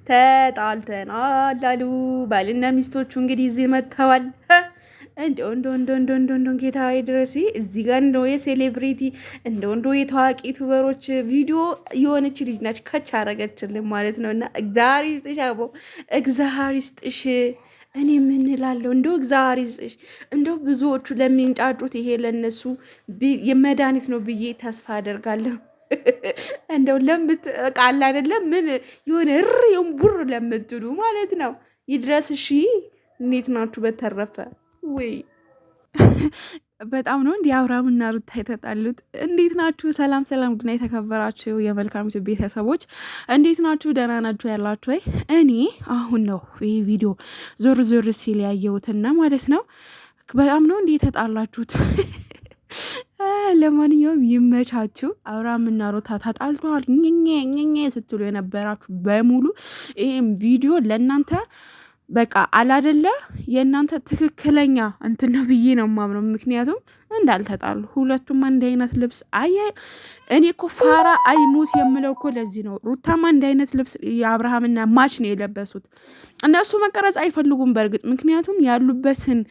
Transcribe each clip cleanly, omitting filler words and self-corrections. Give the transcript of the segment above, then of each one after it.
ተጣልተናል አሉ ባልና ሚስቶቹ እንግዲህ እዚህ መጥተዋል። እንደው ጌታዬ ድረስ እዚህ ጋር እንደው የሴሌብሪቲ እንደው የታዋቂ ዩቱበሮች ቪዲዮ የሆነች ልጅ ናች ከች አረገችልን ማለት ነው። እና እግዚአብሔር ይስጥሽ አቦ እግዚአብሔር ይስጥሽ። እኔ ምን እላለሁ እንደው እግዚአብሔር ይስጥሽ። እንደው ብዙዎቹ ለሚንጫጩት ይሄ ለነሱ የመድኃኒት ነው ብዬ ተስፋ አደርጋለሁ። እንደው ቃል አይደለም ምን የሆነ እሪውን ቡር ለምትሉ ማለት ነው ይድረስ። እሺ እንዴት ናችሁ? በተረፈ ወይ በጣም ነው እንዲህ አብርሃምና ሩታ የተጣሉት። እንዴት ናችሁ? ሰላም ሰላም፣ ድና የተከበራችሁ የመልካም ዩቲዩብ ቤተሰቦች እንዴት ናችሁ? ደህና ናችሁ ያላችሁ ወይ? እኔ አሁን ነው ይህ ቪዲዮ ዞር ዞር ሲል ያየሁትና ማለት ነው። በጣም ነው እንዲህ የተጣላችሁት። ለማንኛውም ይመቻችሁ። አብርሃምና ሩታ ተጣልተዋል ኘኘ ስትሉ የነበራችሁ በሙሉ ይህም ቪዲዮ ለእናንተ በቃ አላደለ የእናንተ ትክክለኛ እንትን ነው ብዬ ነው የማምነው። ምክንያቱም እንዳልተጣሉ ሁለቱም አንድ አይነት ልብስ እኔ እኮ ፋራ አይሙት የምለው እኮ ለዚህ ነው። ሩታም አንድ አይነት ልብስ የአብርሃምና ማች ነው የለበሱት። እነሱ መቀረጽ አይፈልጉም በእርግጥ ምክንያቱም ያሉበትን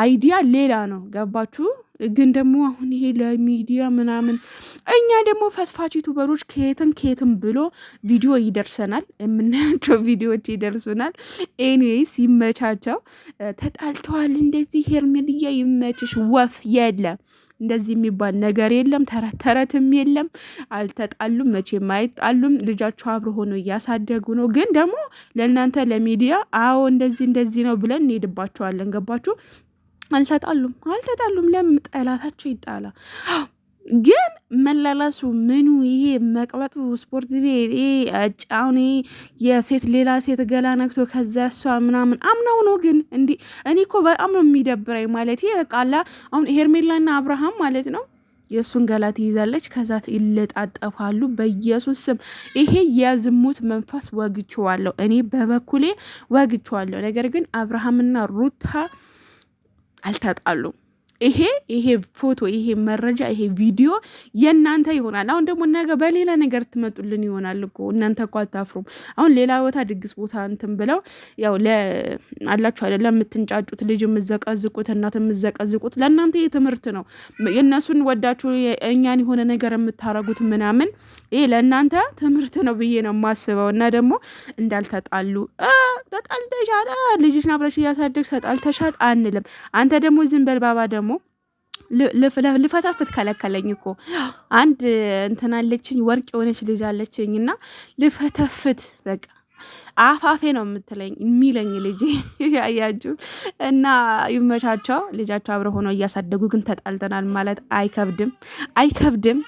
አይዲያ ሌላ ነው። ገባችሁ? ግን ደግሞ አሁን ይሄ ለሚዲያ ምናምን እኛ ደግሞ ፈስፋች ዩቱበሮች ከየትም ብሎ ቪዲዮ ይደርሰናል፣ የምናያቸው ቪዲዮዎች ይደርሱናል። ኤኒዌይስ ይመቻቸው። ተጣልተዋል እንደዚህ ሄርሜልያ ይመችሽ። ወፍ የለም እንደዚህ የሚባል ነገር የለም። ተረትም የለም። አልተጣሉም፣ መቼም አይጣሉም። ልጃቸው አብሮ ሆኖ እያሳደጉ ነው። ግን ደግሞ ለእናንተ ለሚዲያ አዎ እንደዚህ ነው ብለን እንሄድባቸዋለን። ገባችሁ? አልተጣሉም። ለምን ጠላታቸው ይጣላ። ግን መላላሱ ምኑ ይሄ መቅበጡ ስፖርት ቤት አሁን የሴት ሌላ ሴት ገላ ነክቶ ከዛ እሷ ምናምን አምናው ነው። ግን እንዲህ እኔ እኮ በጣም ነው የሚደብረኝ ማለት በቃላ አሁን ሄርሜላና አብርሃም ማለት ነው የእሱን ገላ ትይዛለች፣ ከዛ ይለጣጠፋሉ። በኢየሱስ ስም ይሄ የዝሙት መንፈስ ወግቼዋለሁ፣ እኔ በበኩሌ ወግቼዋለሁ። ነገር ግን አብርሃምና ሩታ አልተጣሉም። ይሄ ፎቶ ይሄ መረጃ ይሄ ቪዲዮ የእናንተ ይሆናል። አሁን ደግሞ ነገ በሌላ ነገር ትመጡልን ይሆናል እኮ እናንተ እኮ አታፍሩም። አሁን ሌላ ቦታ ድግስ ቦታ እንትን ብለው ያው አላችሁ አይደለም የምትንጫጩት ልጅ የምዘቀዝቁት እናት የምዘቀዝቁት ለእናንተ ይሄ ትምህርት ነው። የእነሱን ወዳችሁ እኛን የሆነ ነገር የምታረጉት ምናምን ይሄ ለእናንተ ትምህርት ነው ብዬ ነው የማስበው። እና ደግሞ እንዳልተጣሉ ተጣልተሻል ልጅሽን አብረሽ እያሳደግሽ ተጣልተሻል አንልም። አንተ ደግሞ ዝም በል ባባ ደግሞ ልፈታፍት ከለከለኝ እኮ አንድ እንትን አለችኝ ወርቅ የሆነች ልጅ አለችኝ እና ልፈተፍት በቃ አፋፌ ነው የሚለኝ ልጅ ያያችሁ። እና ይመቻቸው። ልጃቸው አብረ ሆኖ እያሳደጉ ግን ተጣልተናል ማለት አይከብድም